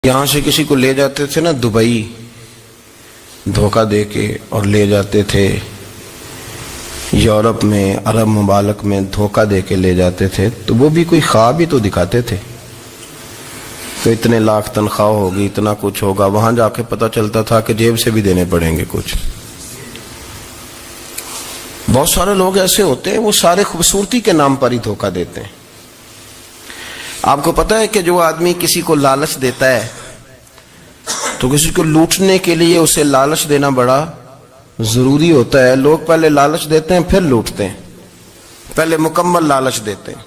یہاں سے کسی کو لے جاتے تھے نا دبئی، دھوکہ دے کے، اور لے جاتے تھے یورپ میں، عرب ممالک میں دھوکہ دے کے لے جاتے تھے، تو وہ بھی کوئی خواب ہی تو دکھاتے تھے تو اتنے لاکھ تنخواہ ہوگی، اتنا کچھ ہوگا۔ وہاں جا کے پتہ چلتا تھا کہ جیب سے بھی دینے پڑیں گے کچھ۔ بہت سارے لوگ ایسے ہوتے ہیں، وہ سارے خوبصورتی کے نام پر ہی دھوکہ دیتے ہیں۔ آپ کو پتہ ہے کہ جو آدمی کسی کو لالچ دیتا ہے تو کسی کو لوٹنے کے لیے اسے لالچ دینا بڑا ضروری ہوتا ہے۔ لوگ پہلے لالچ دیتے ہیں پھر لوٹتے ہیں، پہلے مکمل لالچ دیتے ہیں،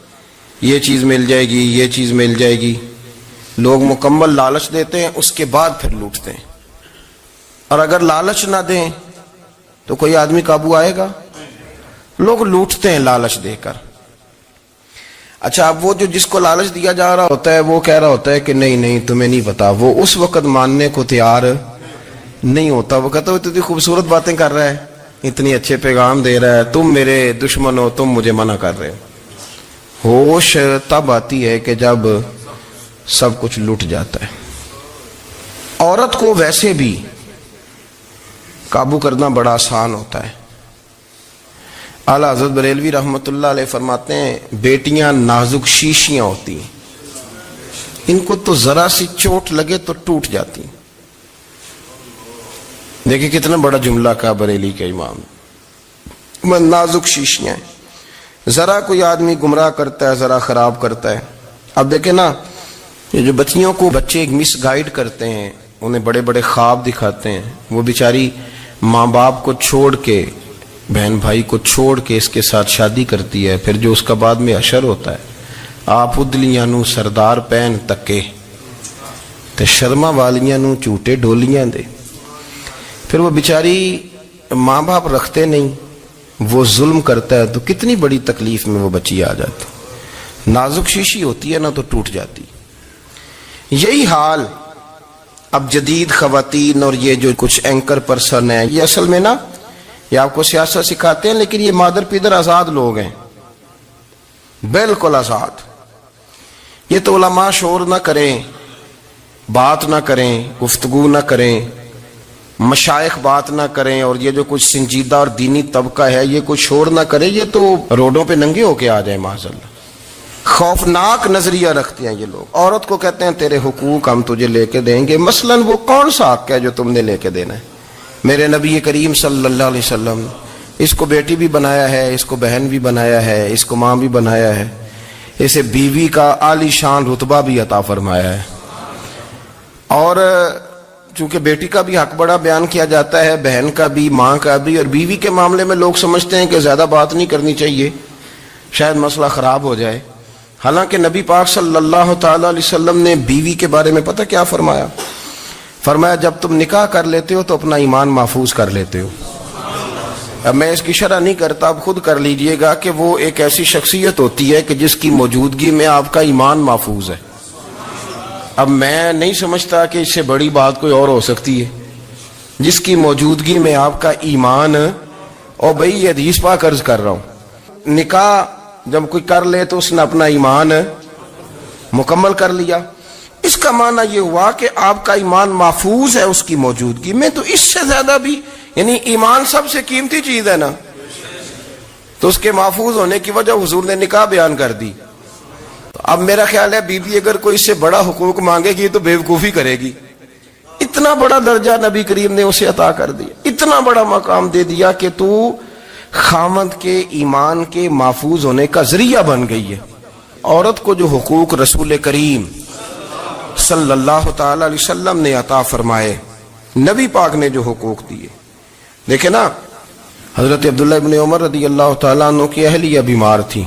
یہ چیز مل جائے گی، یہ چیز مل جائے گی۔ لوگ مکمل لالچ دیتے ہیں، اس کے بعد پھر لوٹتے ہیں۔ اور اگر لالچ نہ دیں تو کوئی آدمی قابو آئے گا؟ لوگ لوٹتے ہیں لالچ دے کر۔ اچھا، اب وہ جو جس کو لالچ دیا جا رہا ہوتا ہے وہ کہہ رہا ہوتا ہے کہ نہیں نہیں تمہیں نہیں پتا، وہ اس وقت ماننے کو تیار نہیں ہوتا۔ وہ کہتا ہے اتنی خوبصورت باتیں کر رہا ہے، اتنی اچھے پیغام دے رہا ہے، تم میرے دشمن ہو، تم مجھے منع کر رہے ہو۔ ہوش تب آتی ہے کہ جب سب کچھ لٹ جاتا ہے۔ عورت کو ویسے بھی قابو کرنا بڑا آسان ہوتا ہے۔ اعلیٰ حضرت بریلوی رحمۃ اللہ علیہ فرماتے ہیں بیٹیاں نازک شیشیاں ہوتی ہیں، ان کو تو ذرا سی چوٹ لگے تو ٹوٹ جاتی ہیں۔ دیکھیں کتنا بڑا جملہ کہا بریلی کے امام، میں نازک شیشیاں ہیں۔ ذرا کوئی آدمی گمراہ کرتا ہے، ذرا خراب کرتا ہے۔ اب دیکھیں نا، یہ جو بچیوں کو بچے مس گائیڈ کرتے ہیں، انہیں بڑے بڑے خواب دکھاتے ہیں، وہ بیچاری ماں باپ کو چھوڑ کے، بہن بھائی کو چھوڑ کے اس کے ساتھ شادی کرتی ہے، پھر جو اس کا بعد میں اشر ہوتا ہے، آپ ادلیاں نو سردار پہن تکے تے شرما والیاں نو چوٹے ڈولیاں دے۔ پھر وہ بیچاری ماں باپ رکھتے نہیں، وہ ظلم کرتا ہے، تو کتنی بڑی تکلیف میں وہ بچی آ جاتی۔ نازک شیشی ہوتی ہے نا تو ٹوٹ جاتی۔ یہی حال اب جدید خواتین اور یہ جو کچھ اینکر پرسن ہیں، یہ اصل میں نا یہ آپ کو سیاست سکھاتے ہیں، لیکن یہ مادر پیدر آزاد لوگ ہیں، بالکل آزاد۔ یہ تو علماء شور نہ کریں، بات نہ کریں، گفتگو نہ کریں، مشائخ بات نہ کریں، اور یہ جو کچھ سنجیدہ اور دینی طبقہ ہے یہ کچھ شور نہ کرے، یہ تو روڈوں پہ ننگے ہو کے آ جائیں معاذاللہ۔ خوفناک نظریہ رکھتے ہیں یہ لوگ۔ عورت کو کہتے ہیں تیرے حقوق ہم تجھے لے کے دیں گے۔ مثلاً وہ کون سا حق ہے جو تم نے لے کے دینا ہے؟ میرے نبی کریم صلی اللہ علیہ وسلم اس کو بیٹی بھی بنایا ہے، اس کو بہن بھی بنایا ہے، اس کو ماں بھی بنایا ہے، اسے بیوی کا عالی شان رتبہ بھی عطا فرمایا ہے۔ اور چونکہ بیٹی کا بھی حق بڑا بیان کیا جاتا ہے، بہن کا بھی، ماں کا بھی، اور بیوی کے معاملے میں لوگ سمجھتے ہیں کہ زیادہ بات نہیں کرنی چاہیے، شاید مسئلہ خراب ہو جائے۔ حالانکہ نبی پاک صلی اللہ تعالی علیہ وسلم نے بیوی کے بارے میں پتہ کیا فرمایا؟ فرمایا جب تم نکاح کر لیتے ہو تو اپنا ایمان محفوظ کر لیتے ہو۔ اب میں اس کی شرح نہیں کرتا، اب خود کر لیجئے گا کہ وہ ایک ایسی شخصیت ہوتی ہے کہ جس کی موجودگی میں آپ کا ایمان محفوظ ہے۔ اب میں نہیں سمجھتا کہ اس سے بڑی بات کوئی اور ہو سکتی ہے، جس کی موجودگی میں آپ کا ایمان، اور بھئی یہ حدیث پاک عرض کر رہا ہوں، نکاح جب کوئی کر لے تو اس نے اپنا ایمان مکمل کر لیا۔ اس کا معنی یہ ہوا کہ آپ کا ایمان محفوظ ہے اس کی موجودگی میں۔ تو اس سے زیادہ بھی، یعنی ایمان سب سے قیمتی چیز ہے نا، تو اس کے محفوظ ہونے کی وجہ حضور نے نکاح بیان کر دی۔ اب میرا خیال ہے بی بی اگر کوئی اس سے بڑا حقوق مانگے گی تو بیوقوفی کرے گی۔ اتنا بڑا درجہ نبی کریم نے اسے عطا کر دیا، اتنا بڑا مقام دے دیا کہ تو خامد کے ایمان کے محفوظ ہونے کا ذریعہ بن گئی ہے۔ عورت کو جو حقوق رسول کریم صلی اللہ تعالی علیہ وسلم نے عطا فرمائے، نبی پاک نے جو حقوق دیے، دیکھیں نا، حضرت عبداللہ ابن عمر رضی اللہ تعالیٰ عنہ کی اہلیہ بیمار تھی،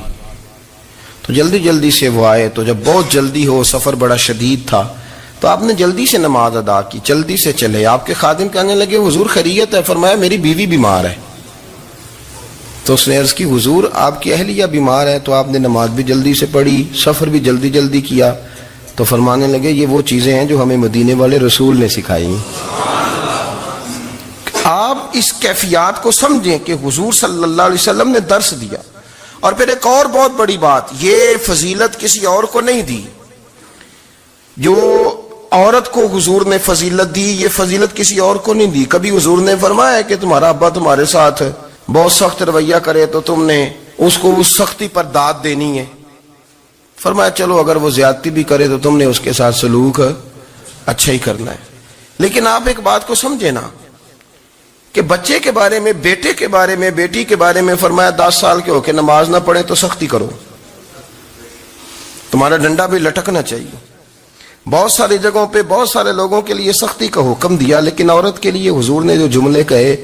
تو جلدی جلدی سے وہ آئے، تو جب بہت جلدی ہو، سفر بڑا شدید تھا، تو آپ نے جلدی سے نماز ادا کی، جلدی سے چلے۔ آپ کے خادم کہنے لگے حضور خیریت ہے؟ فرمایا میری بیوی بیمار ہے۔ تو اس نے عرض کی حضور آپ کی اہلیہ بیمار ہے، تو آپ نے نماز بھی جلدی سے پڑھی، سفر بھی جلدی جلدی کیا۔ تو فرمانے لگے یہ وہ چیزیں ہیں جو ہمیں مدینے والے رسول نے سکھائی۔ آپ اس کیفیات کو سمجھیں کہ حضور صلی اللہ علیہ وسلم نے درس دیا۔ اور پھر ایک اور بہت بڑی بات، یہ فضیلت کسی اور کو نہیں دی، جو عورت کو حضور نے فضیلت دی، یہ فضیلت کسی اور کو نہیں دی. کبھی حضور نے فرمایا ہے کہ تمہارا ابا تمہارے ساتھ بہت سخت رویہ کرے تو تم نے اس کو اس سختی پر داد دینی ہے؟ فرمایا چلو اگر وہ زیادتی بھی کرے تو تم نے اس کے ساتھ سلوک اچھا ہی کرنا ہے. لیکن آپ ایک بات کو سمجھے نا کہ بچے کے بارے میں، بیٹے کے بارے میں، بیٹی کے بارے میں فرمایا 10 سال کے ہو کے نماز نہ پڑھے تو سختی کرو، تمہارا ڈنڈا بھی لٹکنا چاہیے. بہت ساری جگہوں پہ بہت سارے لوگوں کے لیے سختی کا حکم دیا، لیکن عورت کے لیے حضور نے جو جملے کہے،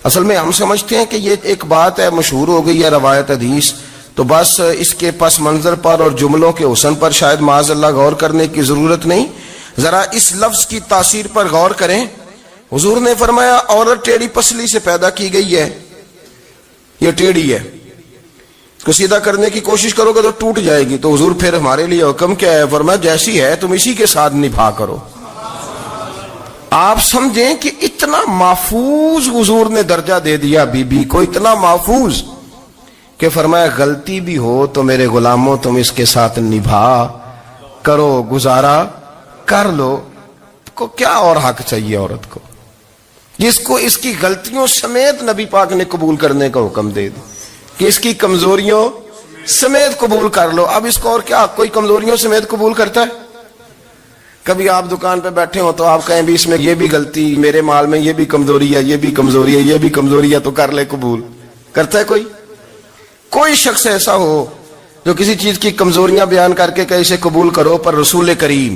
اصل میں ہم سمجھتے ہیں کہ یہ ایک بات ہے، مشہور ہو گئی ہے روایت حدیث، تو بس اس کے پس منظر پر اور جملوں کے حسن پر شاید معاذ اللہ غور کرنے کی ضرورت نہیں. ذرا اس لفظ کی تاثیر پر غور کریں. حضور نے فرمایا عورت ٹیڑھی پسلی سے پیدا کی گئی ہے، یہ ٹیڑھی ہے، اس کو سیدھا کرنے کی کوشش کرو گے تو ٹوٹ جائے گی. تو حضور پھر ہمارے لیے حکم کیا ہے؟ فرمایا جیسی ہے تم اسی کے ساتھ نبھا کرو. آپ سمجھیں کہ اتنا محفوظ حضور نے درجہ دے دیا بی بی کو، اتنا محفوظ کہ فرمایا غلطی بھی ہو تو میرے غلاموں تم اس کے ساتھ نبھا کرو، گزارا کر لو. کو کیا اور حق چاہیے عورت کو جس کو اس کی غلطیوں سمیت نبی پاک نے قبول کرنے کا حکم دے دی کہ اس کی کمزوریوں سمیت قبول کر لو. اب اس کو اور کیا کوئی کمزوریوں سمیت قبول کرتا ہے؟ کبھی آپ دکان پہ بیٹھے ہو تو آپ کہیں بھی اس میں یہ بھی غلطی، میرے مال میں یہ بھی کمزوری ہے، یہ بھی کمزوری ہے، یہ بھی کمزوری ہے، تو کر لے قبول. کرتا ہے کوئی؟ کوئی شخص ایسا ہو جو کسی چیز کی کمزوریاں بیان کر کے کہ اسے قبول کرو؟ پر رسول کریم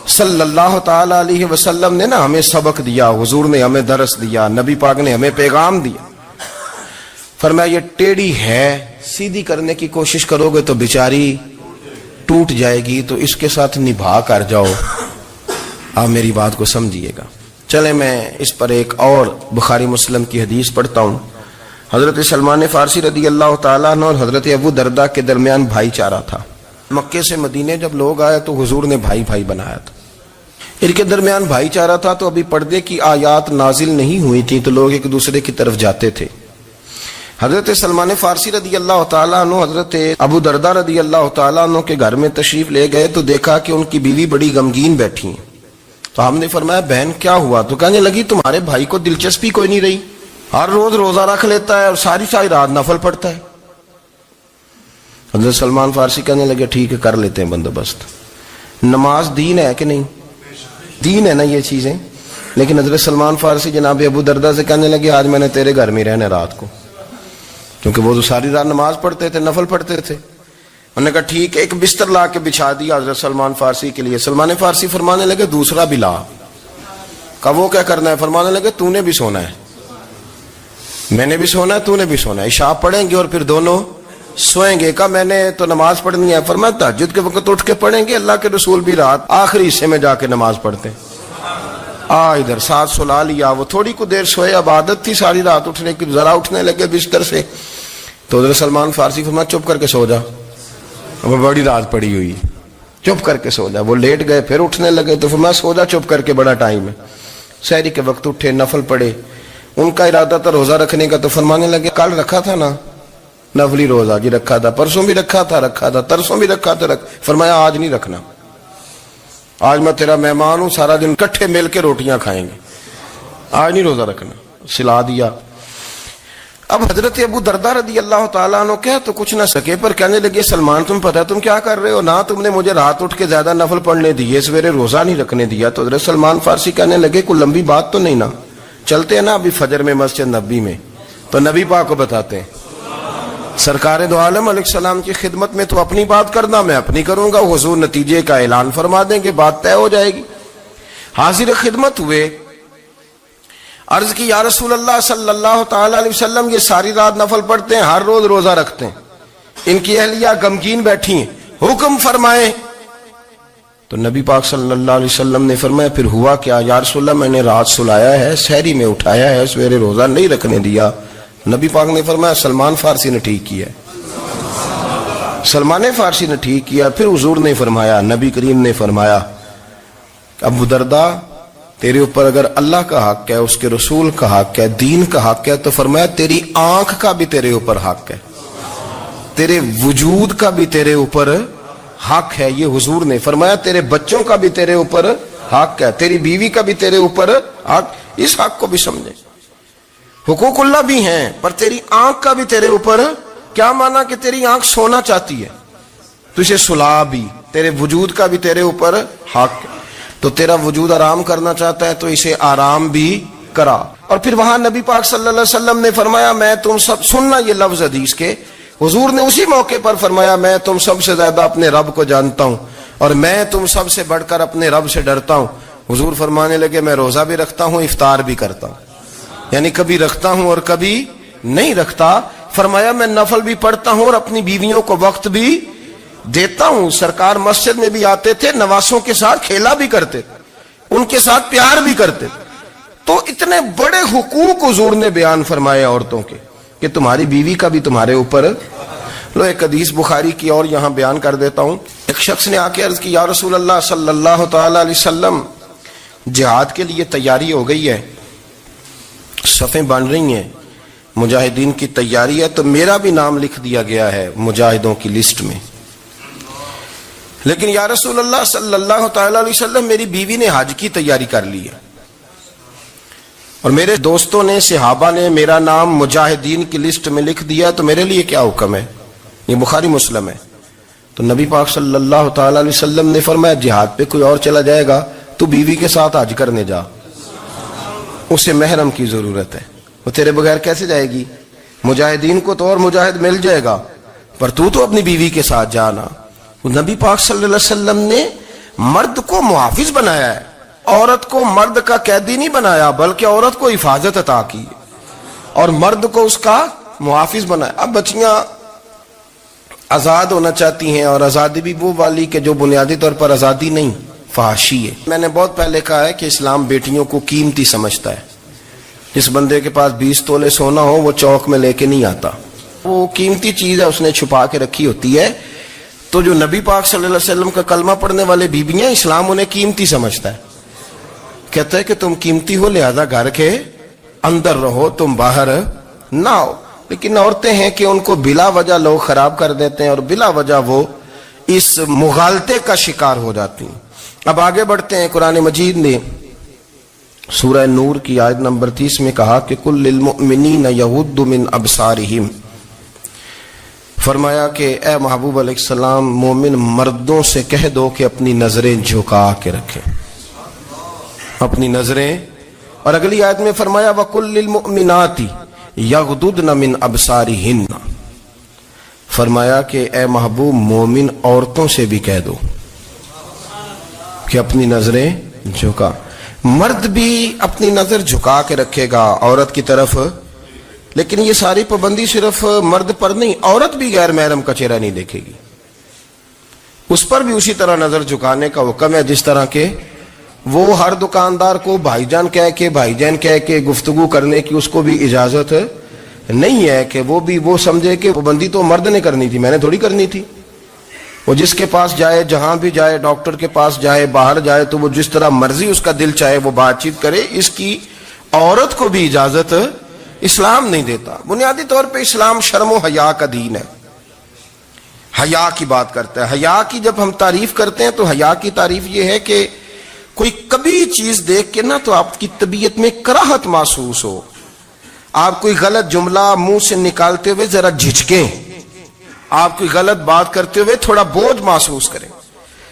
صلی اللہ تعالی علیہ وسلم نے نا ہمیں سبق دیا، حضور نے ہمیں درس دیا، نبی پاک نے ہمیں پیغام دیا. فرمایا یہ ٹیڑھی ہے، سیدھی کرنے کی کوشش کرو گے تو بیچاری ٹوٹ جائے گی، تو اس کے ساتھ نبھا کر جاؤ. آپ میری بات کو سمجھیے گا. چلیں میں اس پر ایک اور بخاری مسلم کی حدیث پڑھتا ہوں. حضرت سلمان فارسی رضی اللہ تعالیٰ عنہ اور حضرت ابو درداء کے درمیان بھائی چارہ تھا. مکے سے مدینے جب لوگ آئے تو حضور نے بھائی بھائی بنایا تھا. ان کے درمیان بھائی چارہ تھا تو ابھی پردے کی آیات نازل نہیں ہوئی تھی، تو لوگ ایک دوسرے کی طرف جاتے تھے. حضرت سلمان فارسی رضی اللہ تعالیٰ عنہ حضرت ابو درداء رضی اللہ تعالیٰ عنہ کے گھر میں تشریف لے گئے تو دیکھا کہ ان کی بیوی بڑی غمگین بیٹھی ہیں. تو ہم نے فرمایا بہن کیا ہوا؟ تو کہنے لگی تمہارے بھائی کو دلچسپی کوئی نہیں رہی، ہر روز روزہ رکھ لیتا ہے اور ساری ساری رات نفل پڑھتا ہے. حضرت سلمان فارسی کہنے لگے ٹھیک ہے کر لیتے ہیں بندوبست. نماز دین ہے کہ نہیں؟ دین ہے نا یہ چیزیں. لیکن حضرت سلمان فارسی جناب ابو درداء سے کہنے لگے آج میں نے تیرے گھر میں رہنا رات کو، کیونکہ وہ تو ساری رات نماز پڑھتے تھے، نفل پڑھتے تھے. انہوں نے کہا ٹھیک ہے. ایک بستر لا کے بچھا دیا حضرت سلمان فارسی کے لیے. سلمان فارسی فرمانے لگے دوسرا بھی لا. کہا وہ کیا کرنا ہے؟ فرمانے لگے تو نے بھی سونا ہے، میں نے بھی سونا ہے، تو نے بھی سونا ہے. عشاء پڑھیں گے اور پھر دونوں سوئیں گے. کہا میں نے تو نماز پڑھنی ہے. فرمایا تہجد کے وقت اٹھ کے پڑھیں گے، اللہ کے رسول بھی رات آخری حصے میں جا کے نماز پڑھتے. ادھر ساتھ سلا لیا. وہ تھوڑی کو دیر سوئے، اب عادت تھی ساری رات اٹھنے کی، ذرا اٹھنے لگے بستر سے تو حضرت سلمان فارسی فرمایا چپ کر کے سو جا، وہ بڑی رات پڑی ہوئی، چپ کر کے سو جا. وہ لیٹ گئے، پھر اٹھنے لگے تو فرمایا سو جا چپ کر کے، بڑا ٹائم ہے. سحری کے وقت اٹھے، نفل پڑھے. ان کا ارادہ تھا روزہ رکھنے کا، تو فرمانے لگے کل رکھا تھا نا نفلی روزہ؟ جی رکھا تھا. پرسوں بھی رکھا تھا، ترسوں بھی رکھا تھا. فرمایا آج نہیں رکھنا، آج میں تیرا مہمان ہوں، سارا دن کٹھے مل کے روٹیاں کھائیں گے، آج نہیں روزہ رکھنا. سلا دیا. اب حضرت ابو درداء رضی اللہ تعالیٰ عنہ کہہ تو کچھ نہ سکے، پر کہنے لگے سلمان تم پتہ تم کیا کر رہے ہو؟ نہ تم نے مجھے رات اٹھ کے زیادہ نفل پڑھنے دیے، سویرے روزہ نہیں رکھنے دیا. تو حضرت سلمان فارسی کہنے لگے کوئی لمبی بات تو نہیں نا؟ چلتے ہیں نا ابھی فجر میں مسجد نبی میں، تو نبی پاک کو بتاتے ہیں. سرکار دو عالم علیہ السلام کی خدمت میں تو اپنی بات کرنا، میں اپنی کروں گا. حضور نتیجے کا اعلان فرما دیں گے، بات طے ہو جائے گی. حاضر خدمت ہوئے، عرض کی یا رسول اللہ صلی اللہ تعالی علیہ وسلم یہ ساری رات نفل پڑھتے ہیں، ہر روز روزہ رکھتے ہیں، ان کی اہلیہ غمگین بیٹھی ہیں، حکم فرمائیں. تو نبی پاک صلی اللہ علیہ وسلم نے فرمایا پھر ہوا کیا؟ یا رسول اللہ میں نے رات سلایا ہے، سحری میں اٹھایا ہے، سویرے روزہ نہیں رکھنے دیا. نبی پاک نے فرمایا سلمان فارسی نے ٹھیک کیا، سلمان فارسی نے ٹھیک کیا. پھر حضور نے فرمایا، نبی کریم نے فرمایا ابو درداء تیرے اوپر اگر اللہ کا حق ہے، اس کے رسول کا حق ہے، دین کا حق ہے، تو فرمایا تیری آنکھ کا بھی تیرے اوپر حق ہے، تیرے وجود کا بھی تیرے اوپر حق ہے. یہ حضور نے فرمایا تیرے بچوں کا بھی تیرے اوپر حق ہے, تیری بیوی کا بھی تیرے اوپر حق. اس حق کو بھی سمجھے. حقوق اللہ بھی ہیں, پر تیری آنکھ کا بھی تیرے اوپر. کیا مانا کہ تیری آنکھ سونا چاہتی ہے تو اسے سلا بھی. تیرے وجود کا بھی تیرے اوپر حق ہے. تو تیرا وجود آرام کرنا چاہتا ہے تو اسے آرام بھی کرا. اور پھر وہاں نبی پاک صلی اللہ علیہ وسلم نے فرمایا میں تم سب, سننا یہ لفظ حدیث کے, حضور نے اسی موقع پر فرمایا میں تم سب سے زیادہ اپنے رب کو جانتا ہوں اور میں تم سب سے بڑھ کر اپنے رب سے ڈرتا ہوں. حضور فرمانے لگے میں روزہ بھی رکھتا ہوں, افطار بھی کرتا ہوں, یعنی کبھی رکھتا ہوں اور کبھی نہیں رکھتا. فرمایا میں نفل بھی پڑھتا ہوں اور اپنی بیویوں کو وقت بھی دیتا ہوں. سرکار مسجد میں بھی آتے تھے, نواسوں کے ساتھ کھیلا بھی کرتے تھے, ان کے ساتھ پیار بھی کرتے تھے. تو اتنے بڑے حقوق حضور نے بیان فرمائے عورتوں کے کہ تمہاری بیوی کا بھی تمہارے اوپر. لو ایک حدیث بخاری کی اور یہاں بیان کر دیتا ہوں. ایک شخص نے آ کے عرض کی یا رسول اللہ صلی اللہ تعالی علیہ وسلم جہاد کے لیے تیاری ہو گئی ہے, صفیں بن رہی ہیں, مجاہدین کی تیاری ہے, تو میرا بھی نام لکھ دیا گیا ہے مجاہدوں کی لسٹ میں, لیکن یا رسول اللہ صلی اللہ تعالی علیہ وسلم میری بیوی نے حج کی تیاری کر لی ہے اور میرے دوستوں نے صحابہ نے میرا نام مجاہدین کی لسٹ میں لکھ دیا, تو میرے لیے کیا حکم ہے؟ یہ بخاری مسلم ہے. تو نبی پاک صلی اللہ تعالی علیہ وسلم نے فرمایا جہاد پہ کوئی اور چلا جائے گا تو بیوی کے ساتھ حج کرنے جا, اسے محرم کی ضرورت ہے, وہ تیرے بغیر کیسے جائے گی؟ مجاہدین کو تو اور مجاہد مل جائے گا, پر تو اپنی بیوی کے ساتھ جانا. نبی پاک صلی اللہ علیہ وسلم نے مرد کو محافظ بنایا ہے, عورت کو مرد کا قیدی نہیں بنایا, بلکہ عورت کو حفاظت عطا کی اور مرد کو اس کا محافظ بنایا. اب بچیاں آزاد ہونا چاہتی ہیں, اور آزادی بھی وہ والی کہ جو بنیادی طور پر آزادی نہیں, فحاشی ہے. میں نے بہت پہلے کہا ہے کہ اسلام بیٹیوں کو قیمتی سمجھتا ہے. جس بندے کے پاس 20 تولے سونا ہو وہ چوک میں لے کے نہیں آتا, وہ قیمتی چیز ہے, اس نے چھپا کے رکھی ہوتی ہے. تو جو نبی پاک صلی اللہ علیہ وسلم کا کلمہ پڑھنے والے بیویاں, اسلام انہیں قیمتی سمجھتا ہے, کہتا ہے کہ تم قیمتی ہو لہذا گھر کے اندر رہو, تم باہر نہ ہو. لیکن عورتیں ہیں کہ ان کو بلا وجہ لوگ خراب کر دیتے ہیں اور بلا وجہ وہ اس مغالطے کا شکار ہو جاتی ہیں. اب آگے بڑھتے ہیں. قرآن مجید نے سورہ نور کی آیت نمبر 30 میں کہا کہ کل للمؤمنین یغضوا من ابصارہم, فرمایا کہ اے محبوب علیہ السلام مومن مردوں سے کہہ دو کہ اپنی نظریں جھکا کے رکھیں, اپنی نظریں. اور اگلی آیت میں فرمایا وَقُلْ لِلْمُؤْمِنَاتِ يَغْضُضْنَ مِنْ أَبْصَارِهِنَّ, فرمایا کہ اے محبوب مومن عورتوں سے بھی کہہ دو کہ اپنی نظریں جھکا. مرد بھی اپنی نظر جھکا کے رکھے گا عورت کی طرف, لیکن یہ ساری پابندی صرف مرد پر نہیں, عورت بھی غیر محرم کا چہرہ نہیں دیکھے گی, اس پر بھی اسی طرح نظر جھکانے کا حکم ہے جس طرح کے وہ ہر دکاندار کو بھائی جان کہہ کے گفتگو کرنے کی اس کو بھی اجازت نہیں ہے کہ وہ بھی وہ سمجھے کہ پابندی تو مرد نے کرنی تھی, میں نے تھوڑی کرنی تھی. وہ جس کے پاس جائے, جہاں بھی جائے, ڈاکٹر کے پاس جائے, باہر جائے, تو وہ جس طرح مرضی اس کا دل چاہے وہ بات چیت کرے, اس کی عورت کو بھی اجازت اسلام نہیں دیتا. بنیادی طور پہ اسلام شرم و حیا کا دین ہے, حیا کی بات کرتا ہے. حیا کی جب ہم تعریف کرتے ہیں تو حیا کی تعریف یہ ہے کہ کوئی کبھی چیز دیکھ کے نا تو آپ کی طبیعت میں کراہت محسوس ہو, آپ کوئی غلط جملہ منہ سے نکالتے ہوئے ذرا جھجکیں, آپ کوئی غلط بات کرتے ہوئے تھوڑا بوجھ محسوس کریں.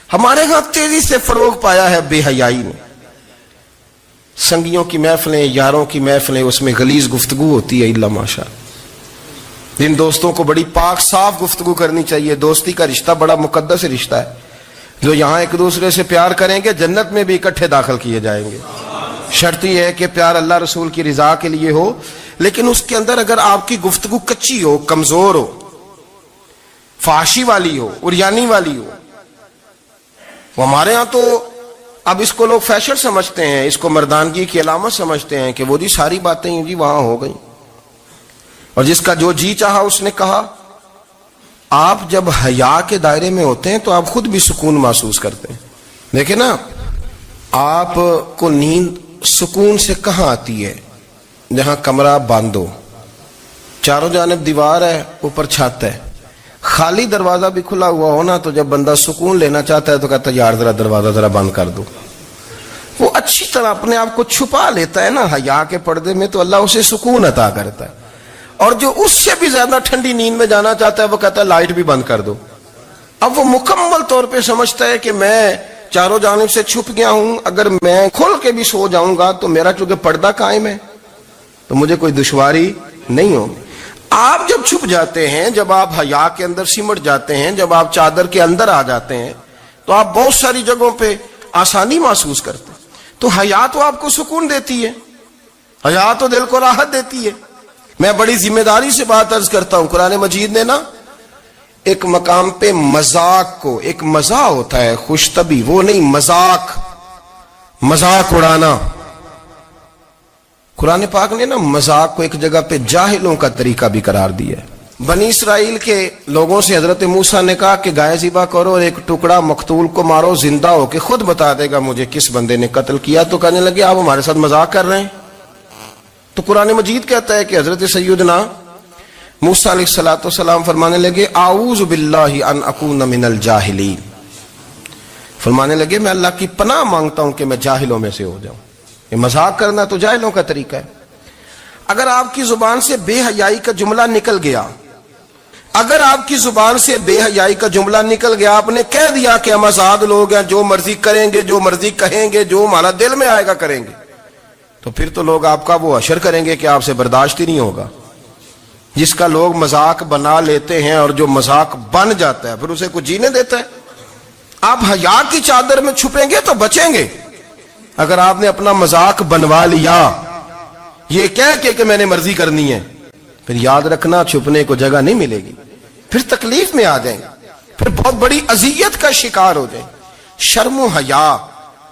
ہمارے ہاں تیزی سے فروغ پایا ہے بے حیائی نے. سنگیوں کی محفلیں, یاروں کی محفلیں, اس میں غلیظ گفتگو ہوتی ہے الا ماشاء. جن دوستوں کو بڑی پاک صاف گفتگو کرنی چاہیے, دوستی کا رشتہ بڑا مقدس رشتہ ہے, جو یہاں ایک دوسرے سے پیار کریں گے جنت میں بھی اکٹھے داخل کیے جائیں گے. شرط یہ ہے کہ پیار اللہ رسول کی رضا کے لیے ہو, لیکن اس کے اندر اگر آپ کی گفتگو کچی ہو, کمزور ہو, فحاشی والی ہو, عریانی والی ہو. وہ ہمارے ہاں تو اب اس کو لوگ فیشن سمجھتے ہیں, اس کو مردانگی کی علامت سمجھتے ہیں کہ وہ جی ساری باتیں جی وہاں ہو گئیں اور جس کا جو جی چاہا اس نے کہا. آپ جب حیا کے دائرے میں ہوتے ہیں تو آپ خود بھی سکون محسوس کرتے ہیں. دیکھیں نا, آپ کو نیند سکون سے کہاں آتی ہے؟ جہاں کمرہ بند ہو, چاروں جانب دیوار ہے, اوپر چھت ہے, خالی دروازہ بھی کھلا ہوا ہو نا تو جب بندہ سکون لینا چاہتا ہے تو کہتا ہے یار ذرا دروازہ ذرا بند کر دو. وہ اچھی طرح اپنے آپ کو چھپا لیتا ہے نا حیا کے پردے میں تو اللہ اسے سکون عطا کرتا ہے. اور جو اس سے بھی زیادہ ٹھنڈی نیند میں جانا چاہتا ہے وہ کہتا ہے لائٹ بھی بند کر دو. اب وہ مکمل طور پہ سمجھتا ہے کہ میں چاروں جانب سے چھپ گیا ہوں, اگر میں کھل کے بھی سو جاؤں گا تو میرا چونکہ پردہ قائم ہے تو مجھے کوئی دشواری نہیں ہوگی. آپ جب چھپ جاتے ہیں, جب آپ حیا کے اندر سمٹ جاتے ہیں, جب آپ چادر کے اندر آ جاتے ہیں تو آپ بہت ساری جگہوں پہ آسانی محسوس کرتے ہیں. تو حیا تو آپ کو سکون دیتی ہے, حیا تو دل کو راحت دیتی ہے. میں بڑی ذمہ داری سے بات عرض کرتا ہوں, قرآن مجید نے نا ایک مقام پہ مذاق کو, ایک مزاح ہوتا ہے خوش طبی, وہ نہیں مذاق اڑانا. قرآن پاک نے نا مذاق کو ایک جگہ پہ جاہلوں کا طریقہ بھی قرار دیا ہے. بنی اسرائیل کے لوگوں سے حضرت موسیٰ نے کہا کہ گائے ذبح کرو اور ایک ٹکڑا مقتول کو مارو, زندہ ہو کے خود بتا دے گا مجھے کس بندے نے قتل کیا. تو کہنے لگے آپ ہمارے ساتھ مذاق کر رہے ہیں. تو قرآن مجید کہتا ہے کہ حضرت سیدنا موسیٰ علیہ السلام فرمانے لگے اعوذ باللہ ان اکون من الجاہلین, فرمانے لگے میں اللہ کی پناہ مانگتا ہوں کہ میں جاہلوں میں سے ہو جاؤں. یہ مذاق کرنا تو جاہلوں کا طریقہ ہے. اگر آپ کی زبان سے بے حیائی کا جملہ نکل گیا, اگر آپ کی زبان سے بے حیائی کا جملہ نکل گیا, آپ نے کہہ دیا کہ ہم آزاد لوگ ہیں, جو مرضی کریں گے, جو مرضی کہیں گے, جو ہمارا دل میں آئے گا کریں گے, تو پھر تو لوگ آپ کا وہ حشر کریں گے کہ آپ سے برداشت ہی نہیں ہوگا. جس کا لوگ مذاق بنا لیتے ہیں اور جو مذاق بن جاتا ہے پھر اسے کوئی جینے دیتا ہے. آپ حیا کی چادر میں چھپیں گے تو بچیں گے. اگر آپ نے اپنا مذاق بنوا لیا یہ کہہ کہ میں نے مرضی کرنی ہے, پھر یاد رکھنا چھپنے کو جگہ نہیں ملے گی, پھر تکلیف میں آ جائیں گے, پھر بہت بڑی اذیت کا شکار ہو جائیں. شرم و حیا,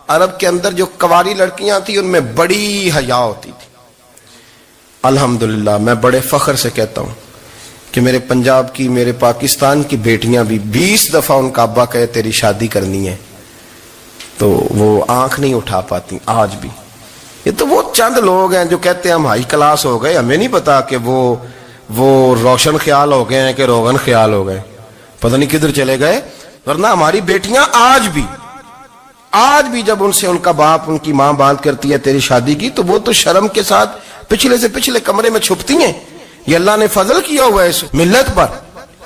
عرب کے اندر جو کنواری لڑکیاں تھیں ان میں بڑی حیا ہوتی تھی. الحمدللہ میں بڑے فخر سے کہتا ہوں کہ میرے پنجاب کی, میرے پاکستان کی بیٹیاں بھی 20 دفعہ ان کا ابا کہے تیری شادی کرنی ہے تو وہ آنکھ نہیں اٹھا پاتی آج بھی. یہ تو وہ چند لوگ ہیں جو کہتے ہیں ہم ہائی کلاس ہو گئے, ہمیں نہیں پتا کہ وہ روشن خیال ہو گئے ہیں کہ روغن خیال ہو گئے, پتہ نہیں کدھر چلے گئے. ورنہ ہماری بیٹیاں آج بھی جب ان سے ان کا باپ, ان کی ماں بات کرتی ہے تیری شادی کی, تو وہ تو شرم کے ساتھ پچھلے سے پچھلے کمرے میں چھپتی ہیں. یہ اللہ نے فضل کیا ہوا ہے اس ملت پر.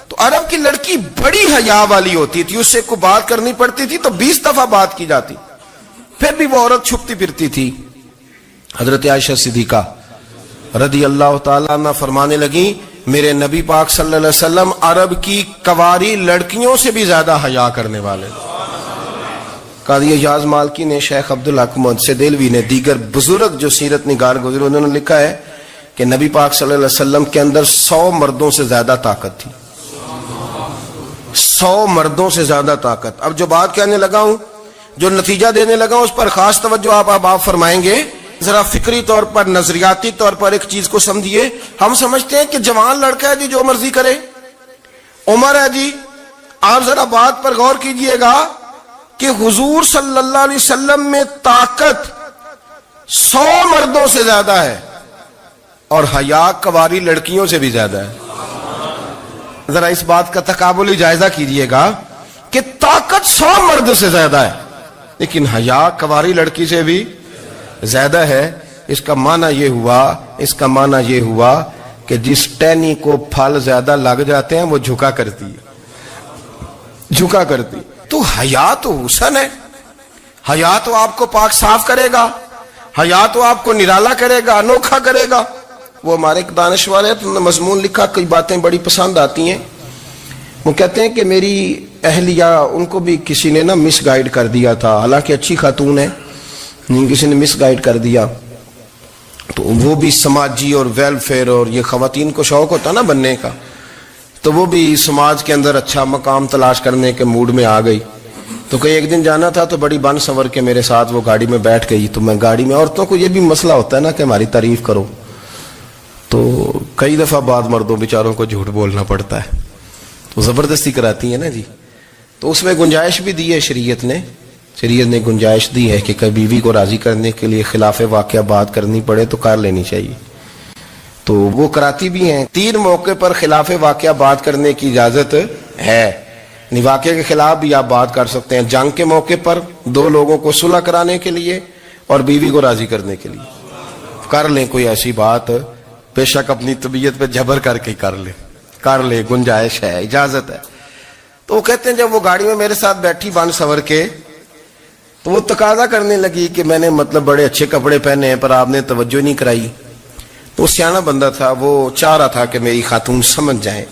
تو عرب کی لڑکی بڑی حیا والی ہوتی تھی, اس سے کوئی بات کرنی پڑتی تھی تو 20 دفعہ بات کی جاتی, پھر بھی وہ عورت چھپتی پھرتی تھی. حضرت عائشہ صدیقہ رضی اللہ تعالیٰ عنہ فرمانے لگی میرے نبی پاک صلی اللہ علیہ وسلم عرب کی کنواری لڑکیوں سے بھی زیادہ حیا کرنے والے. قاضی اعجاز مالکی نے, شیخ عبدالحق محدث دہلوی نے, دیگر بزرگ جو سیرت نگار گزرے انہوں نے لکھا ہے کہ نبی پاک صلی اللہ علیہ وسلم کے اندر 100 مردوں سے زیادہ طاقت تھی. 100 مردوں سے زیادہ طاقت. اب جو بات کہنے لگا ہوں, جو نتیجہ دینے لگا ہوں, اس پر خاص توجہ آپ فرمائیں گے. ذرا فکری طور پر, نظریاتی طور پر ایک چیز کو سمجھیے. ہم سمجھتے ہیں کہ جوان لڑکا ہے جی جو مرضی کرے, عمر ہے جی. آپ ذرا بات پر غور کیجئے گا کہ حضور صلی اللہ علیہ وسلم میں طاقت 100 مردوں سے زیادہ ہے اور حیا کنواری لڑکیوں سے بھی زیادہ ہے. ذرا اس بات کا تقابلی جائزہ کیجئے گا کہ طاقت 100 مرد سے زیادہ ہے لیکن حیا کنواری لڑکی سے بھی زیادہ ہے. اس کا معنی یہ ہوا کہ جس ٹہنی کو پھل زیادہ لگ جاتے ہیں وہ جھکا کرتی. تو حیا تو حسن ہے, حیا تو آپ کو پاک صاف کرے گا, حیا تو آپ کو نرالا کرے گا, انوکھا کرے گا. وہ ہمارے ایک دانشور ہے, تو مضمون لکھا, کئی باتیں بڑی پسند آتی ہیں. وہ کہتے ہیں کہ میری اہلیہ, ان کو بھی کسی نے نا مس گائیڈ کر دیا تھا, حالانکہ اچھی خاتون ہے, کسی نے مس گائیڈ کر دیا. تو وہ بھی سماجی اور ویلفیئر اور یہ خواتین کو شوق ہوتا نا بننے کا, تو وہ بھی سماج کے اندر اچھا مقام تلاش کرنے کے موڈ میں آ گئی. تو کئی ایک دن جانا تھا تو بڑی بن سنور کے میرے ساتھ وہ گاڑی میں بیٹھ گئی. تو میں گاڑی میں, عورتوں کو یہ بھی مسئلہ ہوتا ہے نا کہ ہماری تعریف کرو, تو کئی دفعہ بعد مردوں بیچاروں کو جھوٹ بولنا پڑتا ہے, تو زبردستی کراتی ہیں نا جی. تو اس میں گنجائش بھی دی ہے شریعت نے گنجائش دی ہے کہ کبھی بیوی کو راضی کرنے کے لیے خلاف واقعہ بات کرنی پڑے تو کر لینی چاہیے. تو وہ کراتی بھی ہیں. 3 موقع پر خلاف واقعہ بات کرنے کی اجازت ہے. واقعے کے خلاف بھی آپ بات کر سکتے ہیں. جنگ کے موقع پر دو لوگوں کو صلح کرانے کے لیے اور بیوی کو راضی کرنے کے لیے کر لیں کوئی ایسی بات, بے شک اپنی طبیعت پہ جبر کر کے کر لے, گنجائش ہے, اجازت ہے. تو وہ کہتے ہیں جب وہ گاڑی میں میرے ساتھ بیٹھی بن سور کے, تو وہ تقاضا کرنے لگی کہ میں نے مطلب بڑے اچھے کپڑے پہنے ہیں پر آپ نے توجہ نہیں کرائی. تو سیانا بندہ تھا, وہ چاہ رہا تھا کہ میری خاتون سمجھ جائے.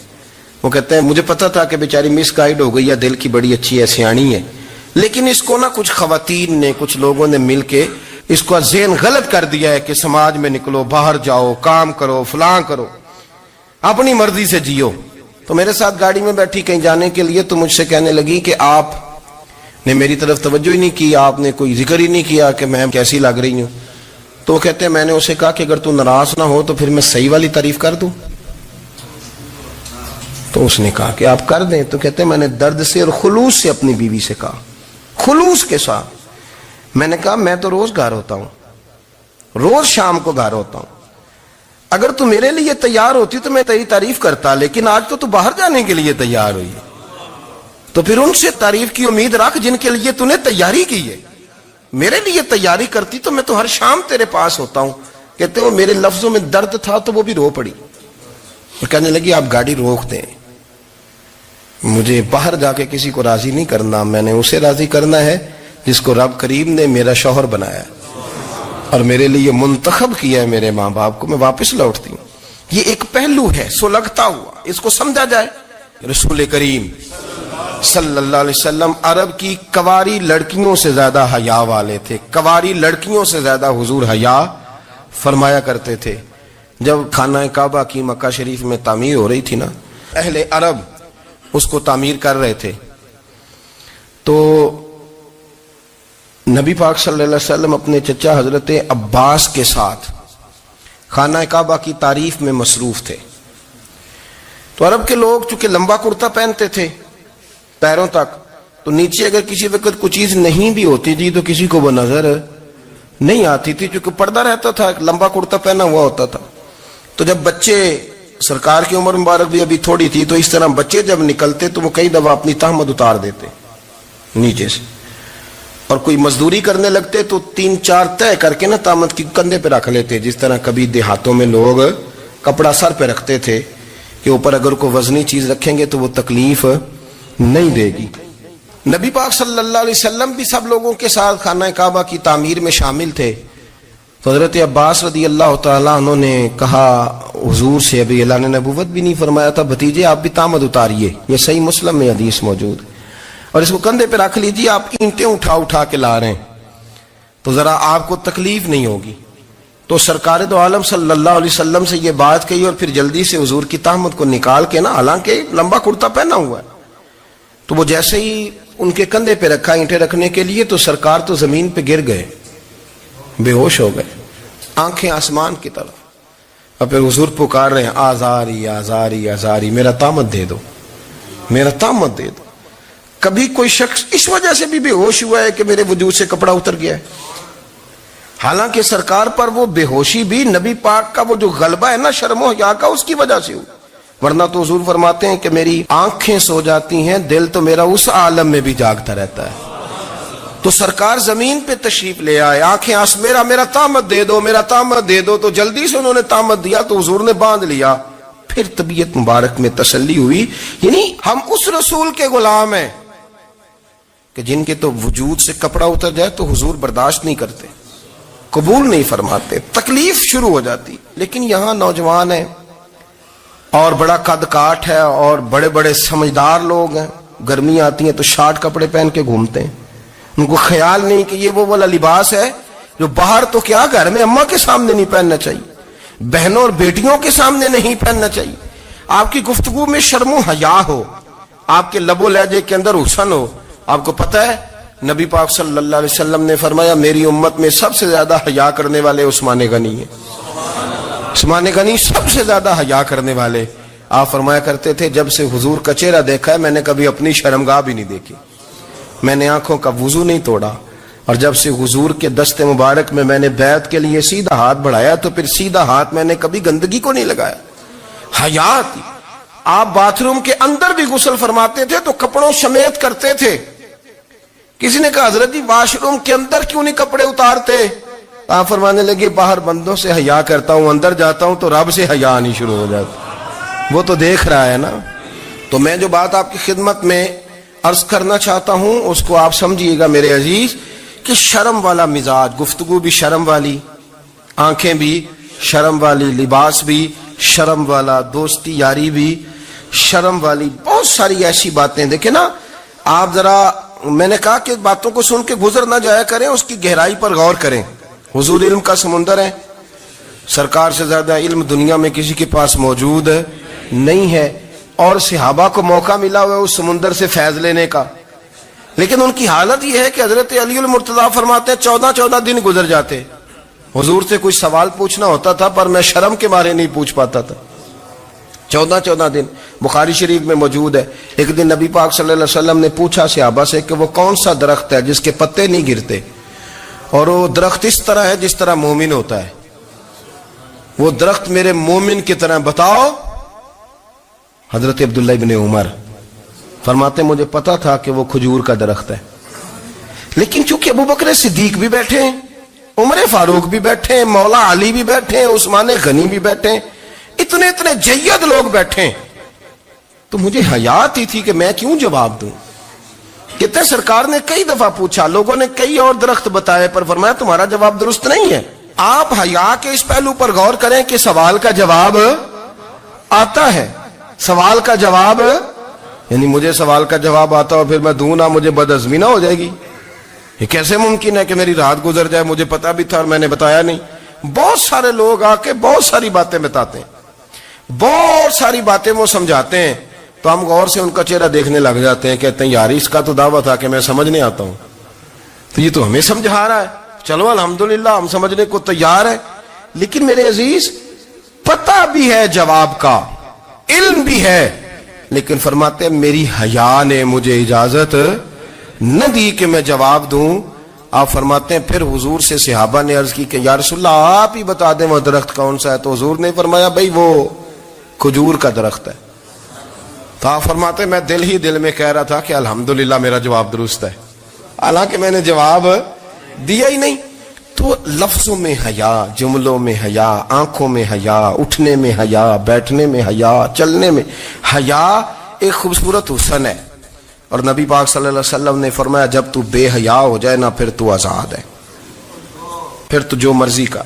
وہ کہتے ہیں مجھے پتا تھا کہ بیچاری مس گائیڈ ہو گئی ہے, دل کی بڑی اچھی ہے, سیانی ہے, لیکن اس کو نا کچھ خواتین نے, کچھ لوگوں نے مل کے اس کو ذہن غلط کر دیا ہے کہ سماج میں نکلو, باہر جاؤ, کام کرو, فلاں کرو, اپنی مرضی سے جیو. تو میرے ساتھ گاڑی میں بیٹھی کہیں جانے کے لیے, تو مجھ سے کہنے لگی کہ آپ نے میری طرف توجہ ہی نہیں کی, آپ نے کوئی ذکر ہی نہیں کیا کہ میں کیسی لگ رہی ہوں. تو وہ کہتے ہیں میں نے اسے کہا کہ اگر تو ناراض نہ ہو تو پھر میں صحیح والی تعریف کر دوں. تو اس نے کہا کہ آپ کر دیں. تو کہتے ہیں میں نے درد سے اور خلوص سے اپنی بیوی سے کہا, خلوص کے ساتھ. میں نے کہا میں تو روز گھر ہوتا ہوں, روز شام کو گھر ہوتا ہوں, اگر تو میرے لیے تیار ہوتی تو میں تیری تعریف کرتا, لیکن آج تو باہر جانے کے لیے تیار ہوئی, تو پھر ان سے تعریف کی امید رکھ جن کے لیے تو نے تیاری کی ہے. میرے لیے تیاری کرتی تو میں تو ہر شام تیرے پاس ہوتا ہوں. کہتے وہ میرے لفظوں میں درد تھا تو وہ بھی رو پڑی. اور کہنے لگی آپ گاڑی روک دیں, مجھے باہر جا کے کسی کو راضی نہیں کرنا, میں نے اسے راضی کرنا ہے جس کو رب کریم نے میرا شوہر بنایا اور میرے لیے منتخب کیا ہے, میرے ماں باپ کو. میں واپس لوٹتی ہوں. یہ ایک پہلو ہے سلگتا ہوا, اس کو سمجھا جائے. رسول کریم صلی اللہ علیہ وسلم عرب کی کواری لڑکیوں سے زیادہ حیا والے تھے, کواری لڑکیوں سے زیادہ حضور حیا فرمایا کرتے تھے. جب خانہ کعبہ کی مکہ شریف میں تعمیر ہو رہی تھی نا, اہل عرب اس کو تعمیر کر رہے تھے, تو نبی پاک صلی اللہ علیہ وسلم اپنے چچا حضرت عباس کے ساتھ خانہ کعبہ کی تعریف میں مصروف تھے. تو عرب کے لوگ چونکہ لمبا کرتا پہنتے تھے پیروں تک, تو نیچے اگر کسی وقت کوئی چیز نہیں بھی ہوتی تھی تو کسی کو وہ نظر نہیں آتی تھی, چونکہ پردہ رہتا تھا, لمبا کرتا پہنا ہوا ہوتا تھا. تو جب بچے, سرکار کی عمر مبارک بھی ابھی تھوڑی تھی, تو اس طرح بچے جب نکلتے تو وہ کئی دفعہ اپنی تہمت اتار دیتے نیچے سے, اور کوئی مزدوری کرنے لگتے تو 3-4 طے کر کے نا تہمت کی کندھے پہ رکھ لیتے, جس طرح کبھی دیہاتوں میں لوگ کپڑا سر پہ رکھتے تھے کہ اوپر اگر کوئی وزنی چیز رکھیں گے تو وہ تکلیف نہیں دے گی. نبی پاک صلی اللہ علیہ وسلم بھی سب لوگوں کے ساتھ خانہ کعبہ کی تعمیر میں شامل تھے. تو حضرت عباس رضی اللہ تعالیٰ عنہ نے کہا حضور سے, ابھی اللہ نے نبوت بھی نہیں فرمایا تھا, بھتیجے آپ بھی تہمت اتاریے, یہ صحیح مسلم میں حدیث موجود, اور اس کو کندھے پہ رکھ لیجیے, آپ اینٹیں اٹھا کے لا رہے ہیں تو ذرا آپ کو تکلیف نہیں ہوگی. تو سرکار دو عالم صلی اللہ علیہ وسلم سے یہ بات کہی, اور پھر جلدی سے حضور کی تہمت کو نکال کے نا, حالانکہ لمبا کرتا پہنا ہوا ہے, تو وہ جیسے ہی ان کے کندھے پہ رکھا اینٹیں رکھنے کے لیے, تو سرکار تو زمین پہ گر گئے, بے ہوش ہو گئے, آنکھیں آسمان کی طرف, اور پھر حضور پکار رہے ہیں آزاری آزاری آزاری, میرا تہمت دے دو, میرا تہمت دے دو. کبھی کوئی شخص اس وجہ سے بھی بے ہوش ہوا ہے کہ میرے وجود سے کپڑا اتر گیا ہے, حالانکہ سرکار پر وہ بے ہوشی بھی نبی پاک کا وہ جو غلبہ ہے نا شرم و حیا کا, اس کی وجہ سے ہو. ورنہ تو حضور فرماتے ہیں کہ میری آنکھیں سو جاتی ہیں, دل تو میرا اس عالم میں بھی جاگتا رہتا ہے. تو سرکار زمین پہ تشریف لے آئے, آنکھیں میرا تہمت دے دو, میرا تہمت دے دو. تو جلدی سے انہوں نے تہمت دیا, تو حضور نے باندھ لیا. پھر طبیعت مبارک میں تسلی ہوئی. یعنی ہم اس رسول کے غلام ہیں کہ جن کے تو وجود سے کپڑا اتر جائے تو حضور برداشت نہیں کرتے, قبول نہیں فرماتے, تکلیف شروع ہو جاتی. لیکن یہاں نوجوان ہیں اور بڑا قد کاٹ ہے اور بڑے بڑے سمجھدار لوگ ہیں, گرمی آتی ہیں تو شارٹ کپڑے پہن کے گھومتے ہیں. ان کو خیال نہیں کہ یہ وہ والا لباس ہے جو باہر تو کیا گھر میں اماں کے سامنے نہیں پہننا چاہیے, بہنوں اور بیٹیوں کے سامنے نہیں پہننا چاہیے. آپ کی گفتگو میں شرم و حیا ہو, آپ کے لب و لہجے کے اندر حسن ہو. آپ کو پتہ ہے نبی پاک صلی اللہ علیہ وسلم نے فرمایا میری امت میں سب سے زیادہ حیا کرنے والے عثمان غنی ہیں. عثمان غنی سب سے زیادہ حیا کرنے والے. آپ فرمایا کرتے تھے جب سے حضور کا چہرہ دیکھا ہے میں نے کبھی اپنی شرمگاہ بھی نہیں دیکھی, میں نے آنکھوں کا وضو نہیں توڑا, اور جب سے حضور کے دست مبارک میں نے بیعت کے لیے سیدھا ہاتھ بڑھایا تو پھر سیدھا ہاتھ میں نے کبھی گندگی کو نہیں لگایا. حیا تھی. آپ باتھ روم کے اندر بھی غسل فرماتے تھے تو کپڑوں سمیت کرتے تھے. کسی نے کہا حضرت جی واش روم کے اندر کیوں نہیں کپڑے اتارتے؟ آپ فرمانے لگے باہر بندوں سے حیا کرتا ہوں، اندر جاتا ہوں تو رب سے حیا آنی شروع ہو جاتی. وہ تو دیکھ رہا ہے نا. تو میں جو بات آپ کی خدمت میں عرض کرنا چاہتا ہوں اس کو آپ سمجھیے گا میرے عزیز، کہ شرم والا مزاج، گفتگو بھی شرم والی، آنکھیں بھی شرم والی، لباس بھی شرم والا، دوستی یاری بھی شرم والی، بہت ساری ایسی باتیں. دیکھیں نا آپ ذرا، میں نے کہا کہ باتوں کو سن کے گزر نہ جایا کریں، اس کی گہرائی پر غور کریں. حضور علم کا سمندر ہے، سرکار سے زیادہ علم دنیا میں کسی کے پاس موجود نہیں ہے، اور صحابہ کو موقع ملا ہوا ہے اس سمندر سے فیض لینے کا. لیکن ان کی حالت یہ ہے کہ حضرت علی المرتضیٰ فرماتے ہیں 14 دن گزر جاتے. حضور سے کوئی سوال پوچھنا ہوتا تھا پر میں شرم کے مارے نہیں پوچھ پاتا تھا. 14 دن بخاری شریف میں موجود ہے. ایک دن نبی پاک صلی اللہ علیہ وسلم نے پوچھا صحابہ سے کہ وہ کون سا درخت ہے جس کے پتے نہیں گرتے، اور وہ درخت اس طرح ہے جس طرح مومن ہوتا ہے. وہ درخت میرے مومن کی طرح بتاؤ. حضرت عبداللہ ابن عمر فرماتے مجھے پتا تھا کہ وہ کھجور کا درخت ہے، لیکن چونکہ ابو بکر صدیق بھی بیٹھے ہیں، عمر فاروق بھی بیٹھے ہیں، مولا علی بھی بیٹھے ہیں، عثمان غنی بھی بیٹھے ہیں، اتنے جید لوگ بیٹھے ہیں، تو مجھے حیا آتی تھی کہ میں کیوں جواب دوں. کہتے سرکار نے کئی دفعہ پوچھا، لوگوں نے کئی اور درخت بتائے، پر فرمایا تمہارا جواب درست نہیں ہے. آپ حیا کے اس پہلو پر غور کریں کہ سوال کا جواب آتا ہے. سوال کا جواب، یعنی مجھے سوال کا جواب آتا اور پھر میں دوں نہ، مجھے بدعزمی نہ ہو جائے گی؟ یہ کیسے ممکن ہے کہ میری رات گزر جائے، مجھے پتا بھی تھا اور میں نے بتایا نہیں؟ بہت سارے لوگ آ کے بہت ساری باتیں بتاتے ہیں، بہت ساری باتیں وہ سمجھاتے ہیں، تو ہم غور سے ان کا چہرہ دیکھنے لگ جاتے ہیں، کہتے ہیں یار اس کا تو دعویٰ تھا کہ میں سمجھنے آتا ہوں، تو یہ تو ہمیں سمجھا رہا ہے. چلو الحمدللہ ہم سمجھنے کو تیار ہے. لیکن میرے عزیز پتہ بھی ہے جواب کا، علم بھی ہے، لیکن فرماتے ہیں میری حیا نے مجھے اجازت نہ دی کہ میں جواب دوں. آپ فرماتے ہیں پھر حضور سے صحابہ نے عرض کی کہ یا رسول اللہ آپ ہی بتا دیں وہ درخت کون سا ہے. تو حضور نے فرمایا بھئی وہ کھجور کا درخت ہے. تو آپ فرماتے ہیں میں دل میں کہہ رہا تھا کہ الحمدللہ میرا جواب درست ہے، حالانکہ میں نے جواب دیا ہی نہیں. تو لفظوں میں حیا، جملوں میں حیا، آنکھوں میں حیا، اٹھنے میں حیا، بیٹھنے میں حیا، چلنے میں حیا ایک خوبصورت حسن ہے. اور نبی پاک صلی اللہ علیہ وسلم نے فرمایا جب تو بے حیا ہو جائے نا پھر تو آزاد ہے، پھر تو جو مرضی کا،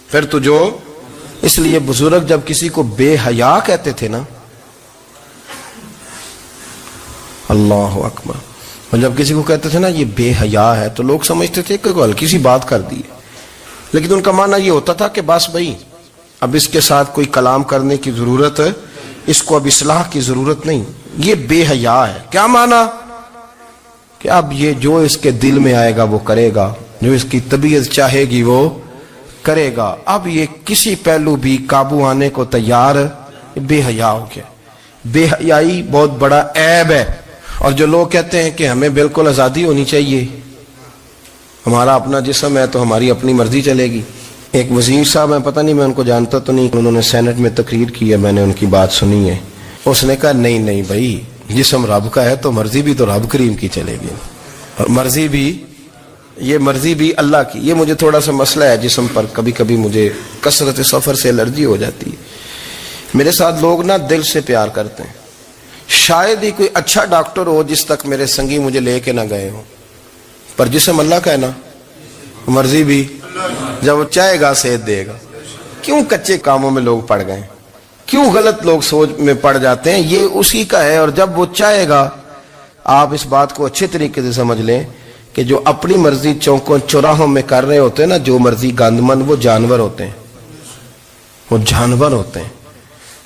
پھر تو جو. اس لیے بزرگ جب کسی کو بے حیا کہتے تھے نا، اللہ اکبر، اور جب کسی کو کہتے تھے نا یہ بے حیا ہے تو لوگ سمجھتے تھے کہ کوئی ہلکی سی بات کر دی ہے، لیکن ان کا معنی یہ ہوتا تھا کہ بس بھائی اب اس کے ساتھ کوئی کلام کرنے کی ضرورت ہے، اس کو اب اصلاح کی ضرورت نہیں، یہ بے حیا ہے. کیا معنی؟ کہ اب یہ جو اس کے دل میں آئے گا وہ کرے گا، جو اس کی طبیعت چاہے گی وہ کرے گا، اب یہ کسی پہلو بھی قابو آنے کو تیار بے حیا ہو گیا. بے حیائی بہت بڑا عیب ہے. اور جو لوگ کہتے ہیں کہ ہمیں بالکل آزادی ہونی چاہیے، ہمارا اپنا جسم ہے تو ہماری اپنی مرضی چلے گی. ایک وزیر صاحب ہیں، پتہ نہیں میں ان کو جانتا تو نہیں، انہوں نے سینٹ میں تقریر کی ہے، میں نے ان کی بات سنی ہے. اس نے کہا نہیں بھائی جسم رب کا ہے تو مرضی بھی تو رب کریم کی چلے گی، اور مرضی بھی اللہ کی. یہ مجھے تھوڑا سا مسئلہ ہے جسم پر، کبھی کبھی مجھے کثرت سفر سے الرجی ہو جاتی ہے. میرے ساتھ لوگ نا دل سے پیار کرتے ہیں، شاید ہی کوئی اچھا ڈاکٹر ہو جس تک میرے سنگی مجھے لے کے نہ گئے ہوں، پر جسم اللہ کا ہے نا، مرضی بھی جب وہ چاہے گا صحت دے گا. کیوں کچے کاموں میں لوگ پڑ گئے، کیوں غلط لوگ سوچ میں پڑ جاتے ہیں؟ یہ اسی کا ہے. اور جب وہ چاہے گا، آپ اس بات کو اچھے طریقے سے سمجھ لیں کہ جو اپنی مرضی چوکوں چوراہوں میں کر رہے ہوتے ہیں نا، جو مرضی گاندمند، وہ جانور ہوتے ہیں، وہ جانور ہوتے ہیں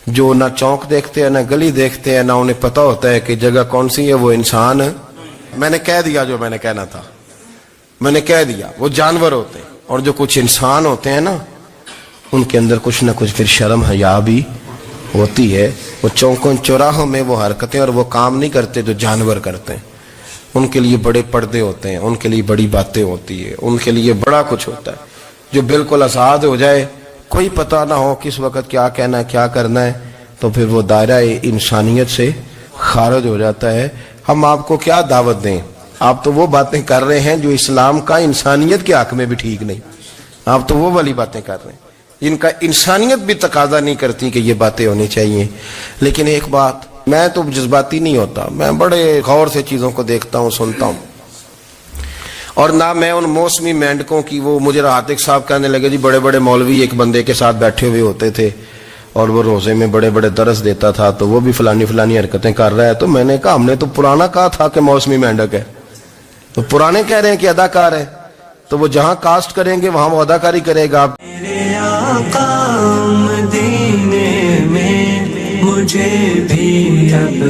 جو نہ چوک دیکھتے ہیں، نہ گلی دیکھتے ہیں، نہ انہیں پتہ ہوتا ہے کہ جگہ کون سی ہے. وہ انسان، میں نے کہہ دیا جو میں نے کہنا تھا، میں نے کہہ دیا، وہ جانور ہوتے ہیں. اور جو کچھ انسان ہوتے ہیں نا، ان کے اندر کچھ نہ کچھ پھر شرم حیا بھی ہوتی ہے. وہ چوکوں چوراہوں میں وہ حرکتیں اور وہ کام نہیں کرتے جو جانور کرتے ہیں. ان کے لیے بڑے پردے ہوتے ہیں، ان کے لیے بڑی باتیں ہوتی ہے، ان کے لیے بڑا کچھ ہوتا ہے. جو بالکل آزاد ہو جائے، کوئی پتہ نہ ہو کس وقت کیا کہنا ہے کیا کرنا ہے، تو پھر وہ دائرہ انسانیت سے خارج ہو جاتا ہے. ہم آپ کو کیا دعوت دیں؟ آپ تو وہ باتیں کر رہے ہیں جو اسلام کا انسانیت کے حق میں بھی ٹھیک نہیں. آپ تو وہ والی باتیں کر رہے ہیں جن کا انسانیت بھی تقاضا نہیں کرتی کہ یہ باتیں ہونی چاہیے. لیکن ایک بات، میں تو جذباتی نہیں ہوتا، میں بڑے غور سے چیزوں کو دیکھتا ہوں، سنتا ہوں، اور نہ میں ان موسمی مینڈکوں کی. وہ مجھے عاتق صاحب کہنے لگے جی بڑے بڑے مولوی ایک بندے کے ساتھ بیٹھے ہوئے ہوتے تھے اور وہ روزے میں بڑے بڑے درس دیتا تھا تو وہ بھی فلانی فلانی حرکتیں کر رہا ہے. تو میں نے کہا ہم نے تو پرانا کہا تھا کہ موسمی مینڈک ہے، تو پرانے کہہ رہے ہیں کہ اداکار ہے، تو وہ جہاں کاسٹ کریں گے وہاں وہ اداکاری کرے گا. میرے آقا مدینے میں مجھے بھی اب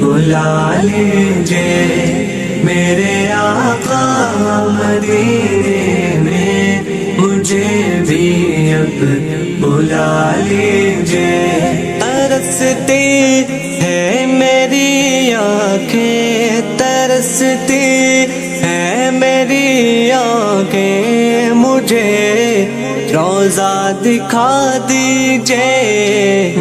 بلا لیجئے، میرے آقا مدینے میں مجھے بھی اب بلا لیجئے. ترستی ہے میری آنکھیں، ترستی ہے میری آنکھیں، مجھے روزہ دکھا دیجئے،